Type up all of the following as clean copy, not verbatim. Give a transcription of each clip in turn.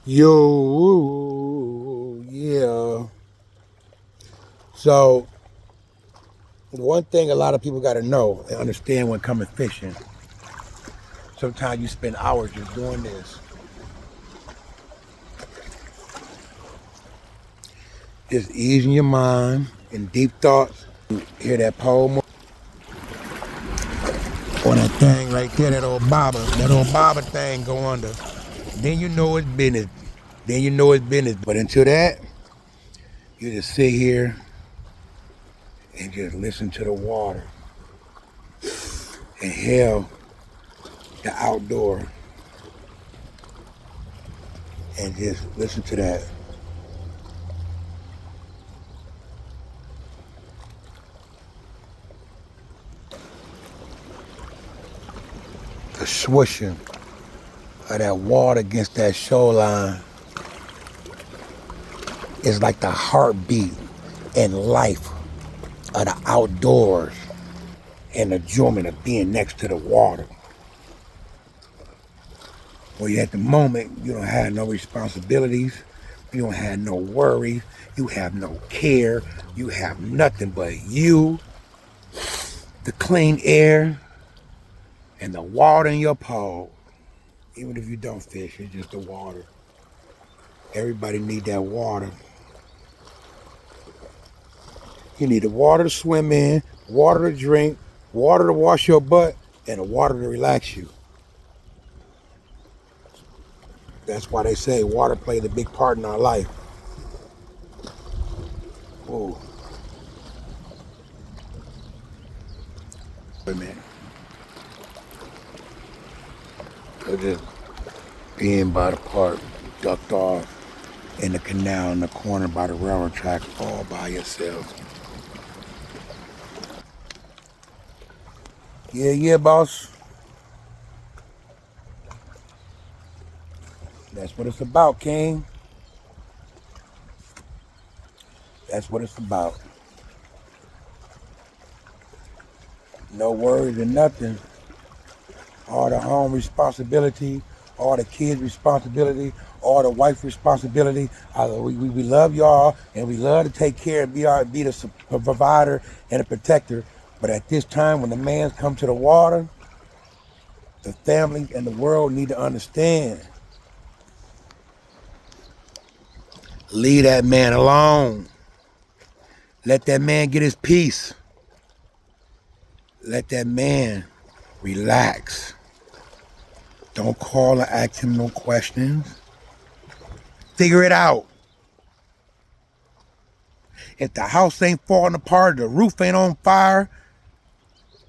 Yo, yeah. So, one thing a lot of people got to know and understand when coming fishing, sometimes you spend hours just doing this. Just easing your mind in deep thoughts. You hear that pole or that thing right there, that old bobber thing go under. Then you know it's business. Then you know it's business. But until that, you just sit here and just listen to the water. Inhale the outdoor and just listen to that. The swishing of that water against that shoreline is like the heartbeat and life of the outdoors and the enjoyment of being next to the water. Where you at the moment, you don't have no responsibilities, you don't have no worries, you have no care, you have nothing but you, the clean air, and the water in your pole. Even if you don't fish, it's just the water. Everybody need that water. You need the water to swim in, water to drink, water to wash your butt, and the water to relax you. That's why they say water plays a big part in our life. Oh, wait a minute. So just being by the park, ducked off in the canal in the corner by the railroad track, all by yourself. Yeah, yeah, boss. That's what it's about, King. That's what it's about. No worries and nothing. All the home responsibility, all the kids' responsibility, all the wife responsibility. We love y'all and we love to take care and be the provider and the protector. But at this time, when the man's come to the water, the family and the world need to understand. Leave that man alone. Let that man get his peace. Let that man relax. Don't call and ask him no questions. Figure it out. If the house ain't falling apart, the roof ain't on fire,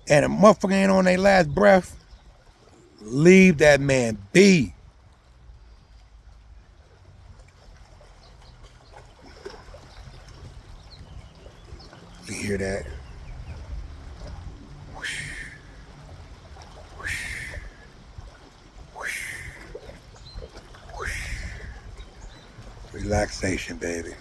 and the motherfucker ain't on their last breath, leave that man be. You hear that? Whoosh, whoosh, whoosh, whoosh. Relaxation, baby.